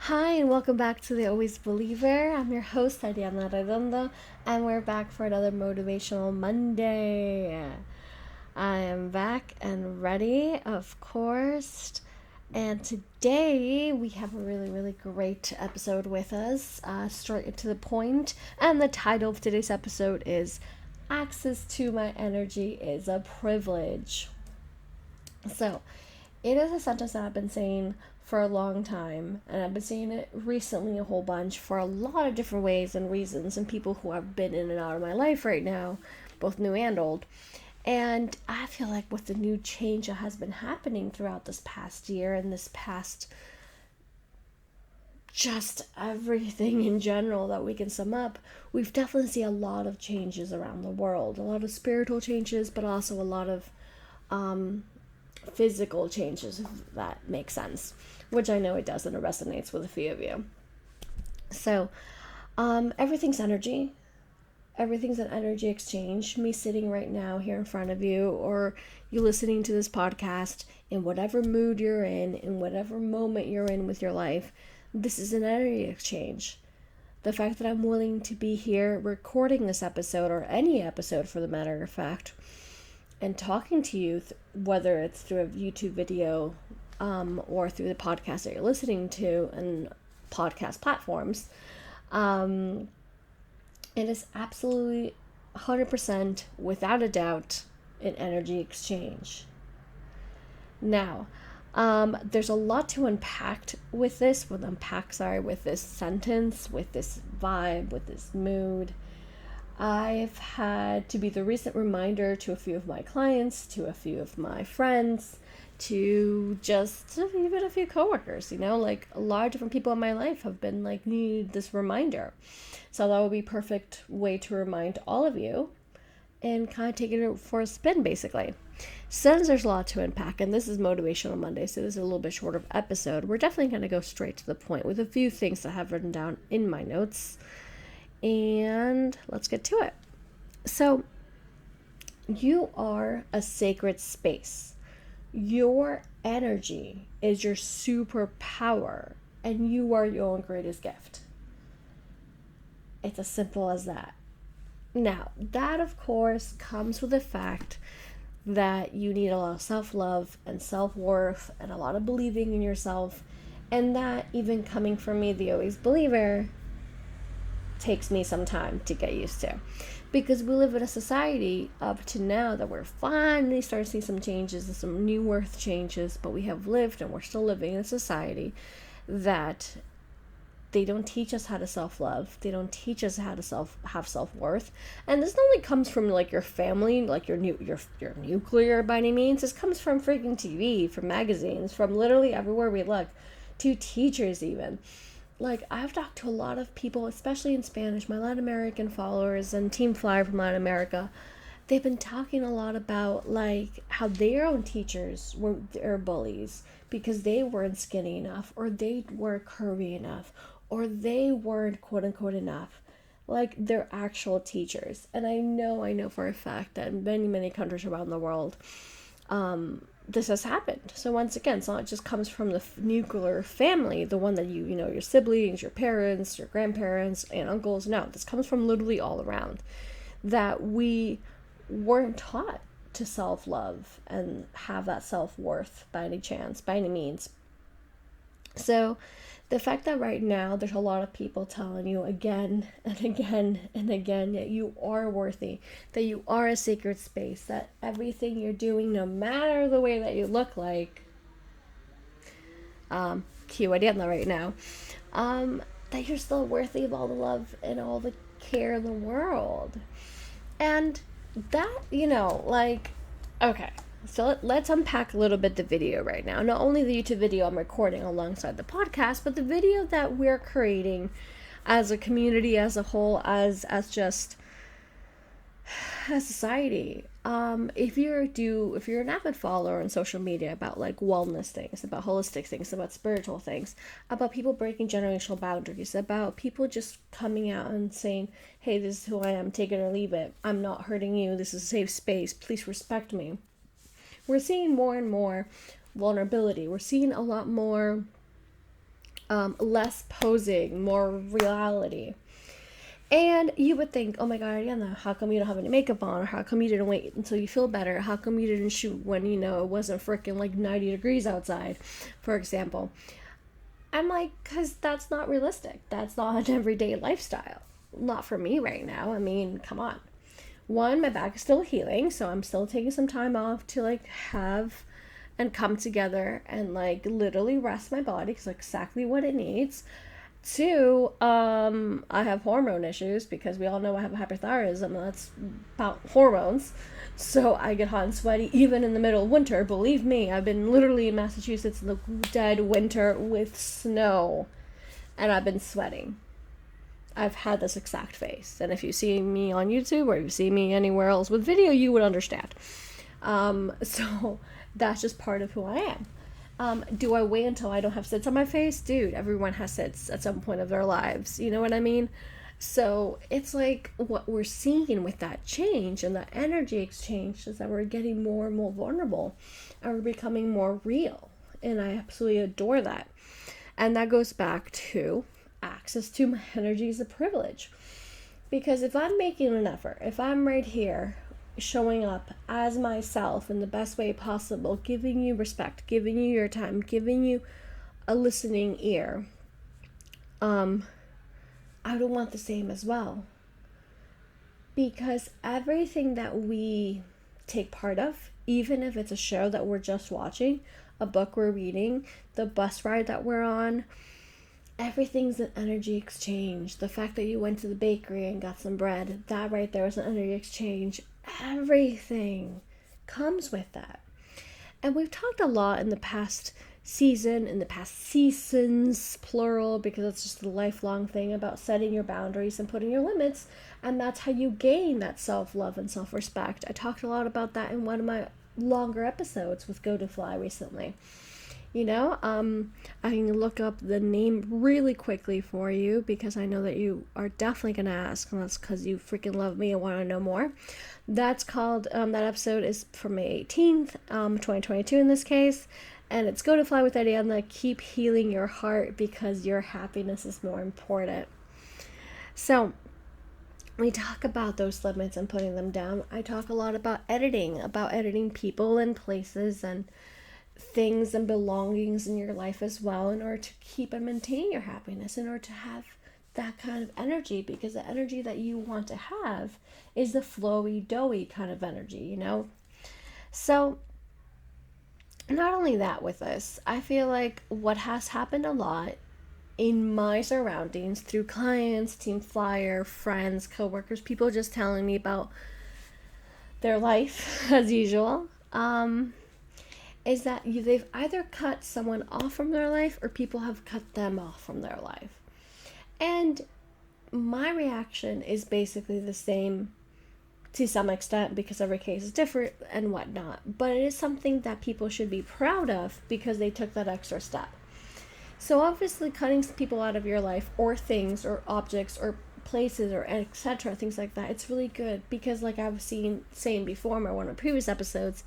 Hi, and welcome back to The Always Believer. I'm your host, Ariana Redondo, and we're back for another Motivational Monday. I am back and ready, of course. And today we have a really great episode with us, straight to the point. And the title of today's episode is Access to My Energy is a Privilege. So, it is a sentence that I've been saying for a long time, and I've been saying it recently a whole bunch for a lot of different ways and reasons, and people who have been in and out of my life right now, both new and old. And I feel like with the new change that has been happening throughout this past year and this past just everything in general that we can sum up, we've definitely seen a lot of changes around the world. A lot of spiritual changes, but also a lot of physical changes, if that makes sense, which I know it does and it resonates with a few of you. So, everything's energy. Everything's an energy exchange. Me sitting right now here in front of you, or you listening to this podcast, in whatever mood you're in whatever moment you're in with your life, this is an energy exchange. The fact that I'm willing to be here recording this episode, or any episode for the matter of fact, and talking to you, whether it's through a YouTube video or through the podcast that you're listening to and podcast platforms, it is absolutely 100% without a doubt an energy exchange. Now, there's a lot to unpack with this, with this sentence, with this vibe, with this mood. I've had to be the recent reminder to a few of my clients, to a few of my friends, to just even a few coworkers, like a lot of different people in my life have been like, need this reminder. So that would be a perfect way to remind all of you and kind of take it for a spin, basically. Since there's a lot to unpack, and this is Motivational Monday, so this is a little bit shorter episode, we're definitely going to go straight to the point with a few things that I have written down in my notes. And let's get to it. So, you are a sacred space. Your energy is your superpower, and you are your own greatest gift. It's as simple as that. Now, that of course comes with the fact that you need a lot of self-love and self-worth and a lot of believing in yourself, and that even coming from me, the always believer, takes me some time to get used to, because we live in a society up to now that we're finally starting to see some changes and some new worth changes, but we have lived and we're still living in a society that they don't teach us how to self-love. They don't teach us how to have self-worth. And this not only comes from like your family, like your nuclear by any means. This comes from freaking TV, from magazines, from literally everywhere we look, to teachers even. Like, I've talked to a lot of people, especially in Spanish, my Latin American followers and Team Flyer from Latin America. They've been talking a lot about, like, how their own teachers were their bullies because they weren't skinny enough, or they weren't curvy enough, or they weren't quote-unquote enough. Like, they're actual teachers. And I know for a fact that in many countries around the world, this has happened. So once again, it's not just comes from the nuclear family, the one that your siblings, your parents, your grandparents, and uncles. No, this comes from literally all around, that we weren't taught to self-love and have that self-worth by any means. So the fact that right now there's a lot of people telling you again and again and again that you are worthy, that you are a sacred space, that everything you're doing, no matter the way that you look like, cue Ariana right now, that you're still worthy of all the love and all the care in the world. And that, okay. So let's unpack a little bit the video right now. Not only the YouTube video I'm recording alongside the podcast, but the video that we're creating as a community, as a whole, as just a society. If you're an avid follower on social media about like wellness things, about holistic things, about spiritual things, about people breaking generational boundaries, about people just coming out and saying, hey, this is who I am, take it or leave it. I'm not hurting you. This is a safe space. Please respect me. We're seeing more and more vulnerability. We're seeing a lot more less posing, more reality. And you would think, oh my God, Ariana, how come you don't have any makeup on? Or how come you didn't wait until you feel better? How come you didn't shoot when, it wasn't freaking like 90 degrees outside, for example? I'm like, because that's not realistic. That's not an everyday lifestyle. Not for me right now. I mean, come on. One, my back is still healing, so I'm still taking some time off to like have and come together and like literally rest my body because exactly what it needs. Two, I have hormone issues because we all know I have hyperthyroidism, and that's about hormones. So I get hot and sweaty even in the middle of winter. Believe me, I've been literally in Massachusetts in the dead winter with snow, and I've been sweating. I've had this exact face, and if you see me on YouTube or you see me anywhere else with video, you would understand. So that's just part of who I am. Do I wait until I don't have zits on my face? Dude, everyone has zits at some point of their lives. You know what I mean? So it's like what we're seeing with that change and that energy exchange is that we're getting more and more vulnerable and we're becoming more real. And I absolutely adore that. And that goes back to access to my energy is a privilege. Because if I'm making an effort, if I'm right here showing up as myself in the best way possible, giving you respect, giving you your time, giving you a listening ear, I would want the same as well. Because everything that we take part of, even if it's a show that we're just watching, a book we're reading, the bus ride that we're on, everything's an energy exchange. The fact that you went to the bakery and got some bread, that right there was an energy exchange. Everything comes with that. And we've talked a lot in the past season, in the past seasons, plural, because it's just a lifelong thing about setting your boundaries and putting your limits. And that's how you gain that self-love and self-respect. I talked a lot about that in one of my longer episodes with Go to Fly recently. I can look up the name really quickly for you because I know that you are definitely going to ask, and that's because you freaking love me and want to know more. That's called, that episode is from May 18th, 2022 in this case, and it's Go to Fly with Ariana, keep healing your heart because your happiness is more important. So, we talk about those limits and putting them down. I talk a lot about editing people and places and things and belongings in your life as well in order to keep and maintain your happiness, in order to have that kind of energy, because the energy that you want to have is the flowy, doughy kind of energy, So not only that with us, I feel like what has happened a lot in my surroundings through clients, Team Flyer, friends, coworkers, people just telling me about their life as usual, is that they've either cut someone off from their life or people have cut them off from their life. And my reaction is basically the same to some extent because every case is different and whatnot. But it is something that people should be proud of because they took that extra step. So obviously cutting people out of your life or things or objects or places or etc., things like that, it's really good because like I've saying before in one of my previous episodes,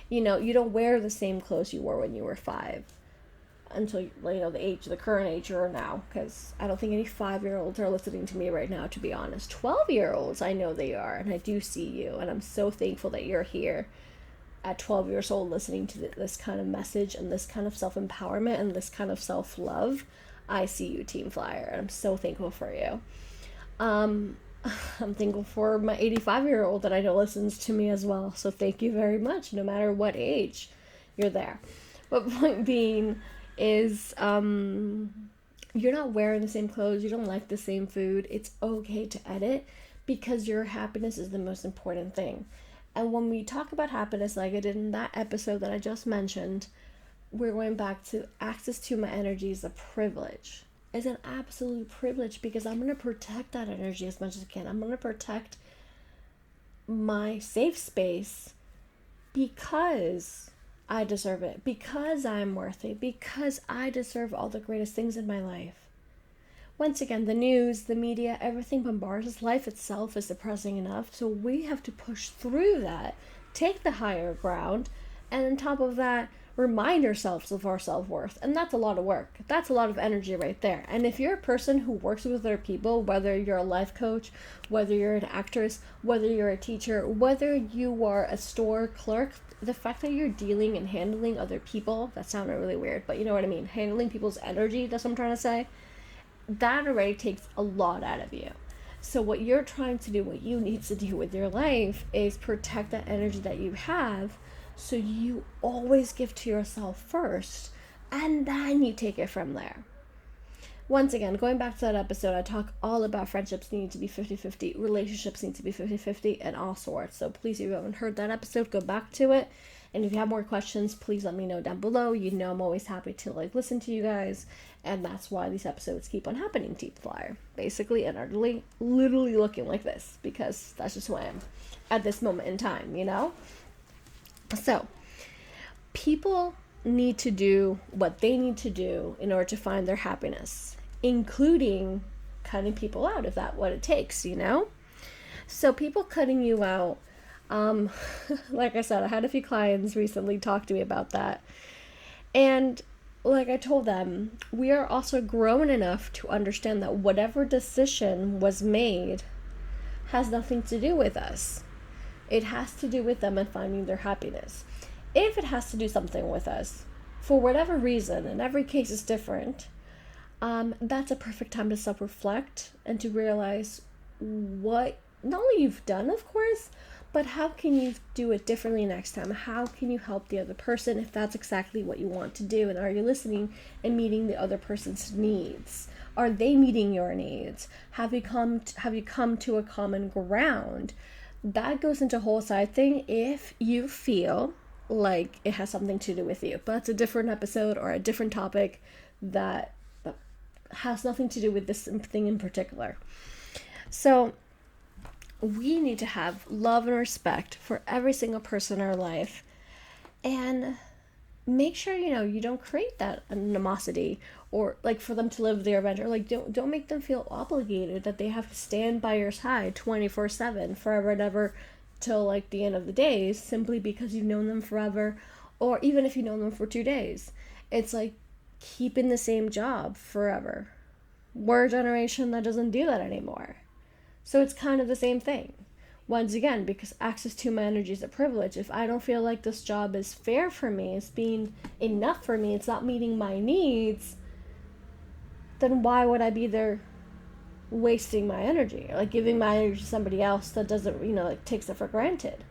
you don't wear the same clothes you wore when you were 5 until, the current age you're now, because I don't think any 5-year-olds are listening to me right now, to be honest. 12-year-olds, I know they are, and I do see you, and I'm so thankful that you're here at 12 years old listening to this kind of message and this kind of self-empowerment and this kind of self-love. I see you, Team Flyer, and I'm so thankful for you. I'm thankful for my 85-year-old that I know listens to me as well. So thank you very much, no matter what age you're there. But point being is you're not wearing the same clothes. You don't like the same food. It's okay to edit because your happiness is the most important thing. And when we talk about happiness, like I did in that episode that I just mentioned, we're going back to access to my energy is a privilege. Is an absolute privilege because I'm going to protect that energy as much as I can. I'm going to protect my safe space because I deserve it, because I'm worthy, because I deserve all the greatest things in my life. Once again, the news, the media, everything bombards us. Life itself is depressing enough, so we have to push through that, take the higher ground, and on top of that, remind ourselves of our self-worth. And that's a lot of work. That's a lot of energy right there. And if you're a person who works with other people, whether you're a life coach, whether you're an actress, whether you're a teacher, whether you are a store clerk, the fact that you're dealing and handling other people, that sounded really weird, but you know what I mean, handling people's energy, that's what I'm trying to say, that already takes a lot out of you. So what you're trying to do, what you need to do with your life is protect that energy that you have, so you always give to yourself first, and then you take it from there. Once again, going back to that episode, I talk all about friendships need to be 50-50, relationships need to be 50-50, and all sorts. So please, if you haven't heard that episode, go back to it. And if you have more questions, please let me know down below. You know I'm always happy to listen to you guys. And that's why these episodes keep on happening, Teeth Flyer. Basically and utterly, literally looking like this. Because that's just who I am at this moment in time, you know? So, people need to do what they need to do in order to find their happiness, including cutting people out if that's what it takes, you know? So people cutting you out, like I said, I had a few clients recently talk to me about that. And like I told them, we are also grown enough to understand that whatever decision was made has nothing to do with us. It has to do with them and finding their happiness. If it has to do something with us, for whatever reason, and every case is different, that's a perfect time to self-reflect and to realize what not only you've done, of course, but how can you do it differently next time? How can you help the other person if that's exactly what you want to do? And are you listening and meeting the other person's needs? Are they meeting your needs? Have you come to a common ground? That goes into a whole side thing if you feel like it has something to do with you. But it's a different episode or a different topic that has nothing to do with this thing in particular. So we need to have love and respect for every single person in our life, and make sure you don't create that animosity or like for them to live their adventure. Like don't make them feel obligated that they have to stand by your side 24/7 forever and ever till like the end of the days, simply because you've known them forever, or even if you've known them for 2 days. It's like keeping the same job forever. We're a generation that doesn't do that anymore. So it's kind of the same thing. Once again, because access to my energy is a privilege. If I don't feel like this job is fair for me, it's being enough for me, it's not meeting my needs, then why would I be there wasting my energy? Like giving my energy to somebody else that doesn't, like takes it for granted.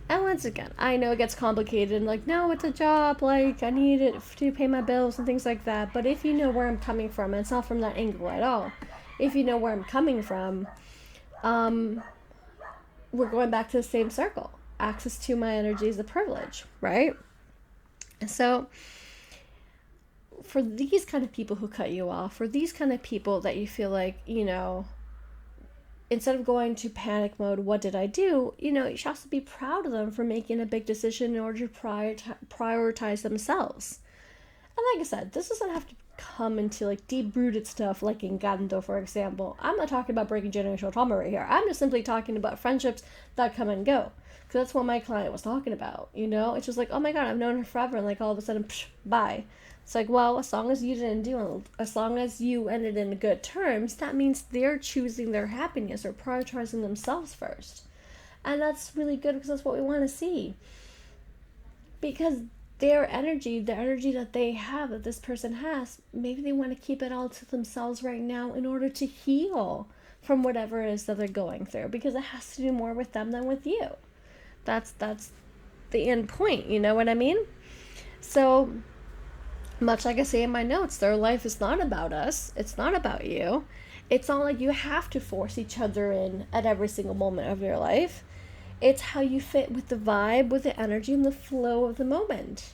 And once again, I know it gets complicated and like, no, it's a job, like I need it to pay my bills and things like that. But if you know where I'm coming from, and it's not from that angle at all. If you know where I'm coming from, we're going back to the same circle. Access to my energy is a privilege, right? And so for these kind of people who cut you off, for these kind of people that you feel like, instead of going to panic mode, what did I do? You should also be proud of them for making a big decision in order to prioritize themselves. And like I said, this doesn't have to come into like deep-rooted stuff like Encanto, for example. I'm not talking about breaking generational trauma right here. I'm just simply talking about friendships that come and go. Because that's what my client was talking about, It's just like, oh my god, I've known her forever, and like all of a sudden, bye. It's like, well, as long as you didn't do it, as long as you ended in good terms, that means they're choosing their happiness or prioritizing themselves first. And that's really good because that's what we want to see. Because their energy, the energy that they have, that this person has, maybe they want to keep it all to themselves right now in order to heal from whatever it is that they're going through, because it has to do more with them than with you. That's the end point, you know what I mean? So much like I say in my notes, their life is not about us, it's not about you. It's not like you have to force each other in at every single moment of your life. It's how you fit with the vibe, with the energy, and the flow of the moment.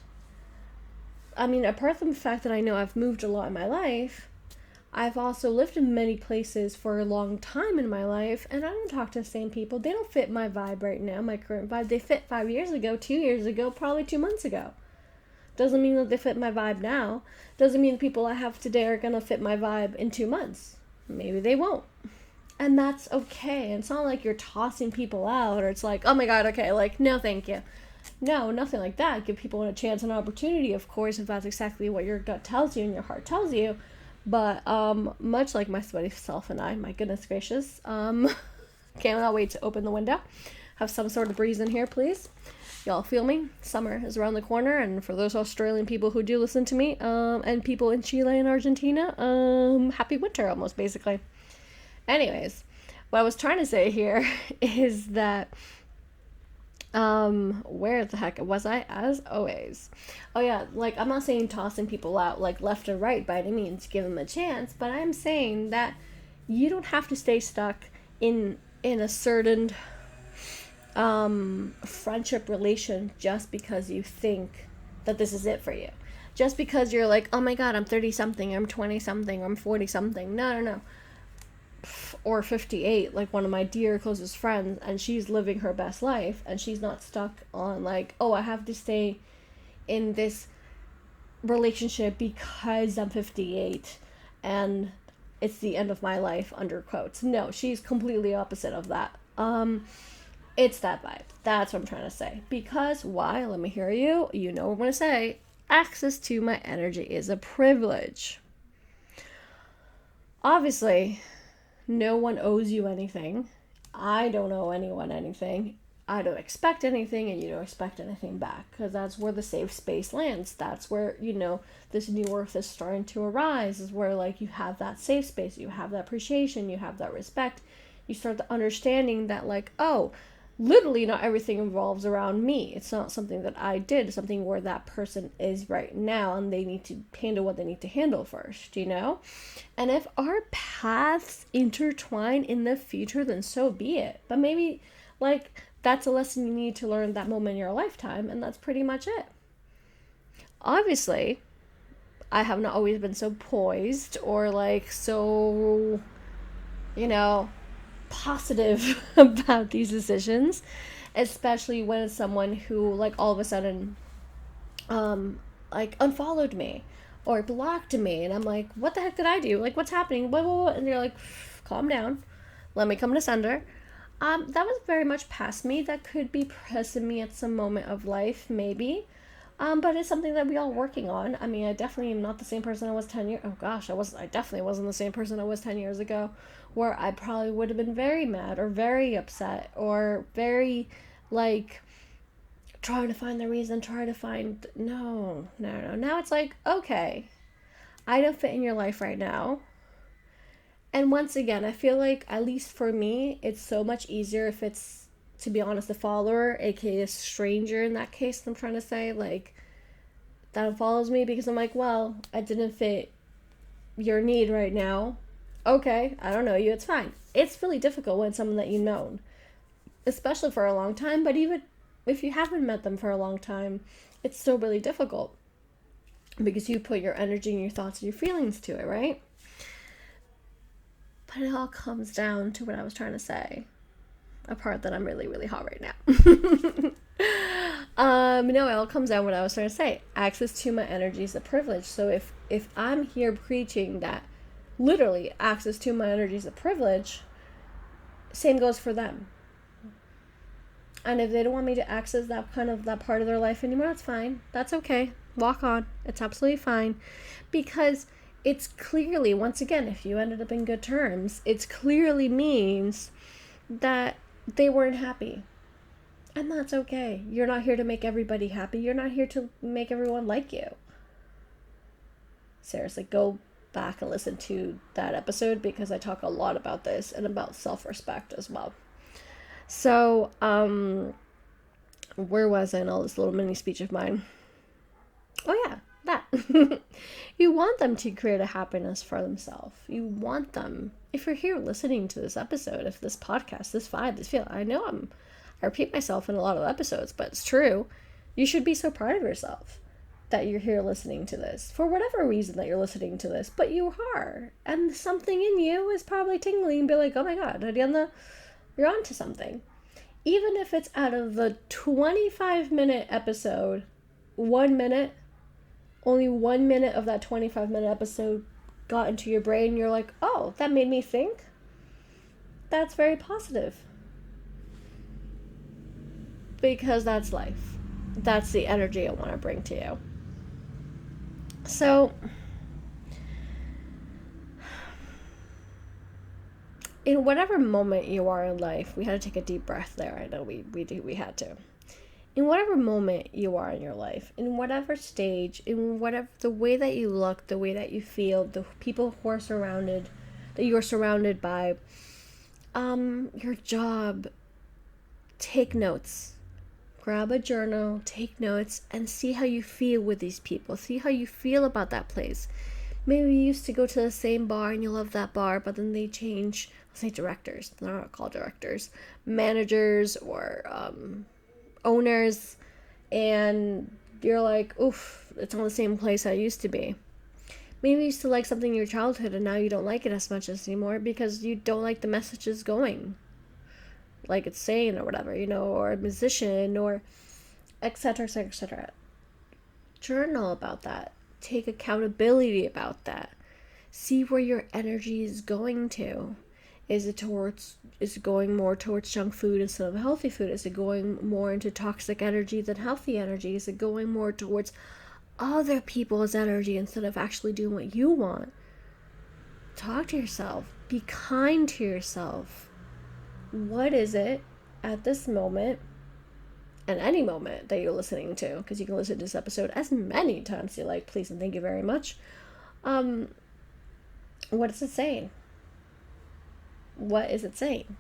I mean, apart from the fact that I know I've moved a lot in my life, I've also lived in many places for a long time in my life, and I don't talk to the same people. They don't fit my vibe right now, my current vibe. They fit 5 years ago, 2 years ago, probably 2 months ago. Doesn't mean that they fit my vibe now. Doesn't mean the people I have today are going to fit my vibe in 2 months. Maybe they won't. And that's okay. It's not like you're tossing people out, or it's like, oh my god, okay, like, no thank you. No, nothing like that. Give people a chance and opportunity, of course, if that's exactly what your gut tells you and your heart tells you. But much like my sweaty self and I, my goodness gracious, cannot wait to open the window. Have some sort of breeze in here, please. Y'all feel me? Summer is around the corner, and for those Australian people who do listen to me, and people in Chile and Argentina, happy winter almost, basically. Anyways, what I was trying to say here is that, where the heck was I? As always. Oh yeah, like, I'm not saying tossing people out, like, left or right by any means, give them a chance, but I'm saying that you don't have to stay stuck in a certain friendship relation just because you think that this is it for you. Just because you're like, oh my god, I'm 30 something, I'm 20 something, I'm 40 something. No. Or 58, like one of my dear closest friends, and she's living her best life, and she's not stuck on like, oh, I have to stay in this relationship because I'm 58 and it's the end of my life, under quotes. No, she's completely opposite of that. It's that vibe. That's what I'm trying to say. Because why? Let me hear you. You know what I'm going to say. Access to my energy is a privilege. Obviously, no one owes you anything. I don't owe anyone anything. I don't expect anything, and you don't expect anything back, because that's where the safe space lands. That's where, this new earth is starting to arise, is where, like, you have that safe space, you have that appreciation, you have that respect. You start the understanding that, like, oh, literally not everything revolves around me. It's not something that I did. It's something where that person is right now, and they need to handle what they need to handle first, And if our paths intertwine in the future, then so be it. But maybe, like, that's a lesson you need to learn that moment in your lifetime, and that's pretty much it. Obviously, I have not always been so poised or, like, so, positive about these decisions, especially when it's someone who, like, all of a sudden like, unfollowed me or blocked me, and I'm like, what the heck did I do? Like, what's happening? Blah, blah, blah. And you're like, calm down, let me come to center. That was very much past me. That could be present me at some moment of life, maybe. But it's something that we all working on. I mean, I definitely am not the same person I was 10 years. Oh gosh, I definitely wasn't the same person I was 10 years ago, where I probably would have been very mad or very upset or very, like, trying to find the reason, no. Now it's like, okay, I don't fit in your life right now. And once again, I feel like, at least for me, it's so much easier if it's, to be honest, a follower, aka a stranger in that case, I'm trying to say, like, that follows me, because I'm like, well, I didn't fit your need right now. Okay, I don't know you, it's fine. It's really difficult when it's someone that you've known, especially for a long time, but even if you haven't met them for a long time, it's still really difficult, because you put your energy and your thoughts and your feelings to it, right? But it all comes down to what I was trying to say. A part that I'm really, really hot right now. No, it all comes down to what I was trying to say. Access to my energy is a privilege. So if I'm here preaching that literally access to my energy is a privilege, same goes for them. And if they don't want me to access that part of their life anymore, that's fine. That's okay. Walk on. It's absolutely fine. Because it's clearly, once again, if you ended up in good terms, it clearly means that they weren't happy. And that's okay. You're not here to make everybody happy. You're not here to make everyone like you. Seriously, go back and listen to that episode, because I talk a lot about this and about self-respect as well. So, where was I in all this little mini speech of mine? Oh yeah, that. You want them to create a happiness for themselves. You want them, if you're here listening to this episode, if this podcast, this vibe, this feel, I know I repeat myself in a lot of episodes, but it's true. You should be so proud of yourself that you're here listening to this, for whatever reason that you're listening to this, but you are. And something in you is probably tingling and be like, oh my God, Ariana, you're onto something. Even if it's out of the 25-minute episode, 1 minute, only 1 minute of that 25-minute episode got into your brain, you're like, oh, that made me think. That's very positive. Because that's life. that's the energy I want to bring to you. So, in whatever moment you are in life, we had to take a deep breath there. I know we had to. In whatever moment you are in your life, in whatever stage, in whatever the way that you look, the way that you feel, the people who are surrounded, that you are surrounded by, your job, take notes. Grab a journal, take notes, and see how you feel with these people. See how you feel about that place. Maybe you used to go to the same bar and you love that bar, but then they change, let's say directors. They're not called directors, managers or owners, and you're like, oof, it's not the same place I used to be. Maybe you used to like something in your childhood and now you don't like it as much as anymore because you don't like the messages going, like it's saying or whatever, or a musician or etc., etc., etc. Journal about that. Take accountability about that. See where your energy is going to. Is it going more towards junk food instead of healthy food? Is it going more into toxic energy than healthy energy? Is it going more towards other people's energy instead of actually doing what you want? Talk to yourself. Be kind to yourself. What is it at this moment, and any moment that you're listening to, because you can listen to this episode as many times as you like, please and thank you very much. What is it saying? What is it saying?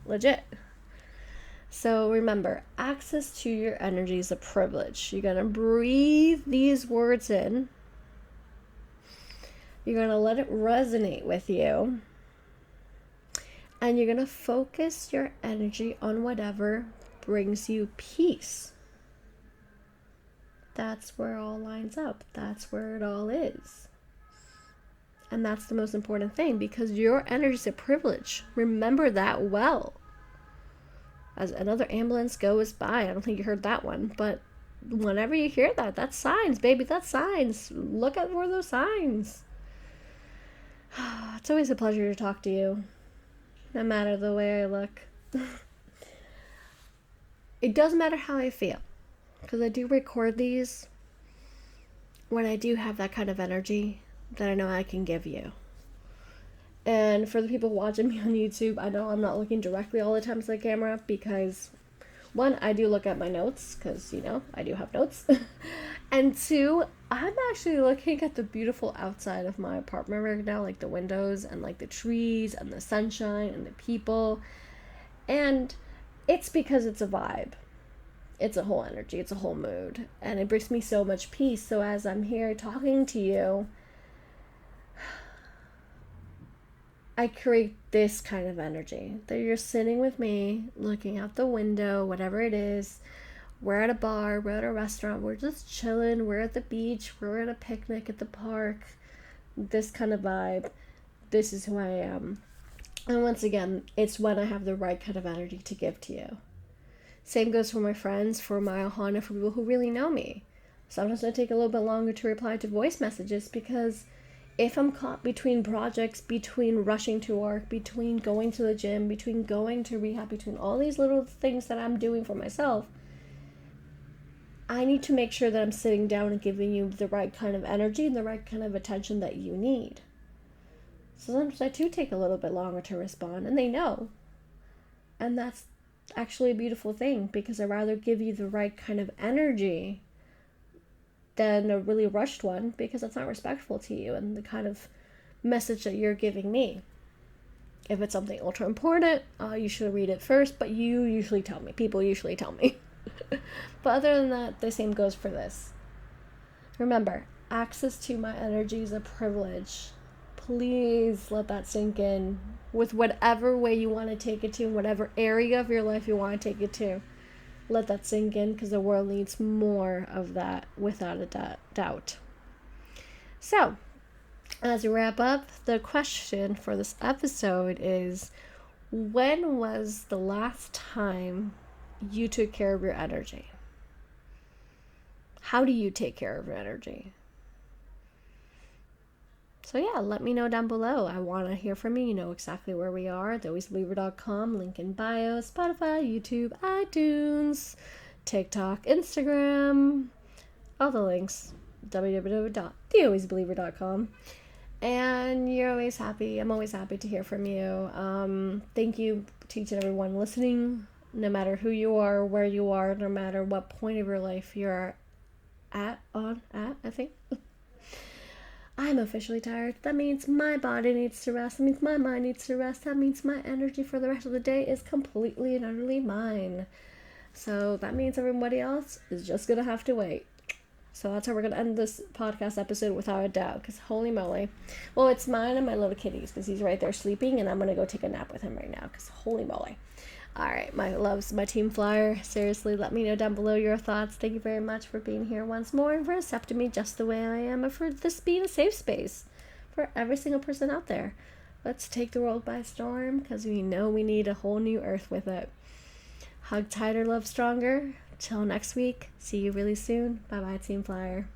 Legit. So remember, access to your energy is a privilege. You're going to breathe these words in. You're going to let it resonate with you. And you're going to focus your energy on whatever brings you peace. That's where it all lines up. That's where it all is. And that's the most important thing, because your energy is a privilege. Remember that well. As another ambulance goes by, I don't think you heard that one, but whenever you hear that, that's signs, baby. That's signs. Look out for those signs. It's always a pleasure to talk to you, no matter the way I look. It doesn't matter how I feel, because I do record these when I do have that kind of energy that I know I can give you. And for the people watching me on YouTube, I know I'm not looking directly all the time to the camera because, one, I do look at my notes because, I do have notes. And two, I'm actually looking at the beautiful outside of my apartment right now, like the windows and like the trees and the sunshine and the people. And it's because it's a vibe. It's a whole energy. It's a whole mood. And it brings me so much peace. So as I'm here talking to you, I create this kind of energy that you're sitting with me, looking out the window, whatever it is. We're at a bar, we're at a restaurant, we're just chilling, we're at the beach, we're at a picnic at the park. This kind of vibe. This is who I am. And once again, it's when I have the right kind of energy to give to you. Same goes for my friends, for my Ohana, for people who really know me. Sometimes I take a little bit longer to reply to voice messages because if I'm caught between projects, between rushing to work, between going to the gym, between going to rehab, between all these little things that I'm doing for myself, I need to make sure that I'm sitting down and giving you the right kind of energy and the right kind of attention that you need. So sometimes I do take a little bit longer to respond, and they know. And that's actually a beautiful thing, because I'd rather give you the right kind of energy than a really rushed one, because that's not respectful to you and the kind of message that you're giving me. If it's something ultra important, you should read it first, but you usually tell me. People usually tell me. But other than that, the same goes for this. Remember, access to my energy is a privilege. Please let that sink in with whatever way you want to take it to, whatever area of your life you want to take it to. Let that sink in, because the world needs more of that, without a doubt. So, as we wrap up, the question for this episode is, when was the last time you took care of your energy? How do you take care of your energy? So yeah, let me know down below. I want to hear from you. You know exactly where we are. TheAlwaysBeliever.com, link in bio, Spotify, YouTube, iTunes, TikTok, Instagram, all the links, www.thealwaysbeliever.com. And you're always happy. I'm always happy to hear from you. Thank you to each and everyone listening, no matter who you are, where you are, no matter what point of your life you're at, I think. I'm officially tired. That means my body needs to rest. That means my mind needs to rest. That means my energy for the rest of the day is completely and utterly mine. So that means everybody else is just going to have to wait. So that's how we're going to end this podcast episode, without a doubt, because holy moly. Well, it's mine and my little kitty's, because he's right there sleeping, and I'm going to go take a nap with him right now, because holy moly. All right, my loves, my team flyer, seriously, let me know down below your thoughts. Thank you very much for being here once more and for accepting me just the way I am, and for this being a safe space for every single person out there. Let's take the world by storm, because we know we need a whole new earth with it. Hug tighter, love stronger. Till next week. See you really soon. Bye-bye, Team Flyer.